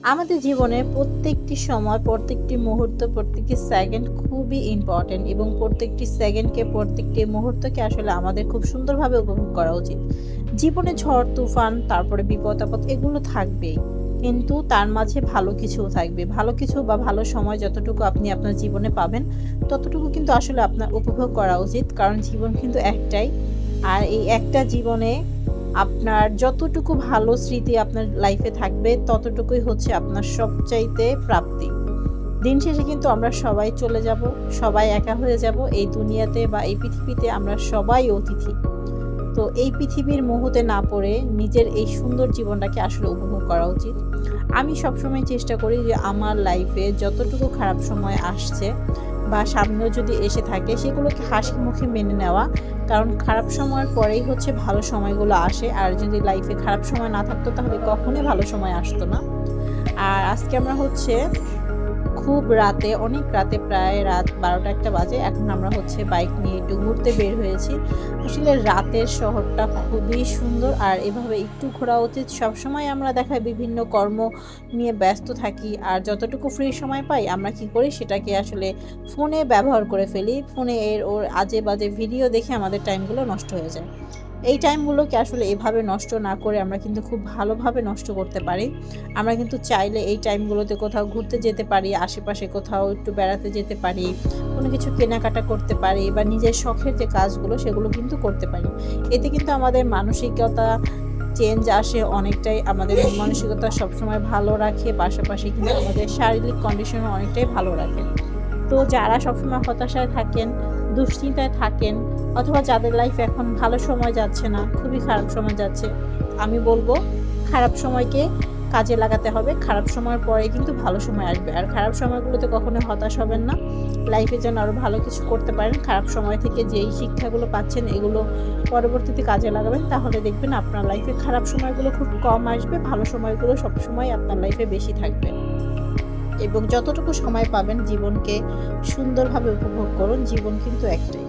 আমাদের জীবনে প্রত্যেকটি সময়, প্রত্যেকটি মুহূর্ত, প্রত্যেকটি সেকেন্ড খুবই ইম্পর্টেন্ট এবং প্রত্যেকটি সেকেন্ডকে, প্রত্যেকটি মুহূর্তকে আসলে আমাদের খুব সুন্দরভাবে উপভোগ করা উচিত। জীবনে ঝড়, তুফান, তারপরে বিপদ-আপদ এগুলো থাকবেই। কিন্তু তার মাঝে ভালো কিছুও থাকবে। ভালো কিছু বা ভালো সময় যতটুকু আপনি আপনার জীবনে পাবেন, ততটুকু কিন্তু আসলে আপনার উপভোগ করা উচিত। কারণ জীবন কিন্তু একটাই। আর এই একটা জীবনে আপনার যতটুকু ভালো স্মৃতি আপনার লাইফে থাকবে ততটুকুই হচ্ছে আপনার সবচাইতে প্রাপ্তি। দিন শেষে কিন্তু আমরা সবাই চলে যাব, সবাই একা হয়ে যাব এই দুনিয়াতে বা এই পৃথিবীতে আমরা সবাই অতিথি। তো এই পৃথিবীর মোহতে না পড়ে নিজের এই সুন্দর জীবনটাকে আসলে উপভোগ করা উচিত। আমি সবসময় চেষ্টা করি যে আমার লাইফে যতটুকু খারাপ সময় আসছে বা সামনেও যদি এসে থাকে সেগুলোকে হাসি মুখে মেনে নেওয়া। কারণ খারাপ সময়ের পরেই হচ্ছে ভালো সময়গুলো আসে। আর যদি লাইফে খারাপ সময় না থাকতো তাহলে কখনোই ভালো সময় আসতো না। আর আজকে আমরা হচ্ছে খুব রাতে, অনেক রাতে, প্রায় রাত ১২টা-১টা বাজে। এখন আমরা হচ্ছে বাইক নিয়ে একটু ঘুরতে বের হয়েছি। আসলে রাতের শহরটা খুবই সুন্দর আর এভাবে একটু ঘোরা উচিত। সবসময় আমরা দেখায় বিভিন্ন কর্ম নিয়ে ব্যস্ত থাকি। আর যতটুকু ফ্রি সময় পাই আমরা কি করি সেটাকে আসলে ফোনে ব্যবহার করে ফেলি। ফোনে ওর আজে-বাজে ভিডিও দেখে আমাদের টাইমগুলো নষ্ট হয়ে যায়। এই টাইমগুলোকে আসলে এভাবে নষ্ট না করে আমরা কিন্তু খুব ভালোভাবে নষ্ট করতে পারি। আমরা কিন্তু চাইলে এই টাইমগুলোতে কোথাও ঘুরতে যেতে পারি, আশেপাশে কোথাও একটু বেড়াতে যেতে পারি, কোনো কিছু কেনাকাটা করতে পারি বা নিজের শখের যে কাজগুলো সেগুলো কিন্তু করতে পারি। এতে কিন্তু আমাদের মানসিকতা চেঞ্জ আসে অনেকটাই, আমাদের মন মানসিকতা সবসময় ভালো রাখে, পাশাপাশি কিন্তু আমাদের শারীরিক কন্ডিশনও অনেকটাই ভালো রাখে। তো যারা সবসময় হতাশায় থাকেন, দুশ্চিন্তায় থাকেন অথবা যাদের লাইফে এখন ভালো সময় যাচ্ছে না, খুবই খারাপ সময় যাচ্ছে, আমি বলব খারাপ সময়কে কাজে লাগাতে হবে। খারাপ সময়ের পরে কিন্তু ভালো সময় আসবে। আর খারাপ সময়গুলোতে কখনোই হতাশ হবেন না। লাইফে যেন আরও ভালো কিছু করতে পারেন। খারাপ সময় থেকে যেই শিক্ষাগুলো পাচ্ছেন এগুলো পরবর্তীতে কাজে লাগাবেন। তাহলে দেখবেন আপনার লাইফে খারাপ সময়গুলো খুব কম আসবে, ভালো সময়গুলো সবসময় আপনার লাইফে বেশি থাকবে। এবং যতটুকু সময় পাবেন জীবনকে সুন্দরভাবে উপভোগ করুন। জীবন কিন্তু একটাই।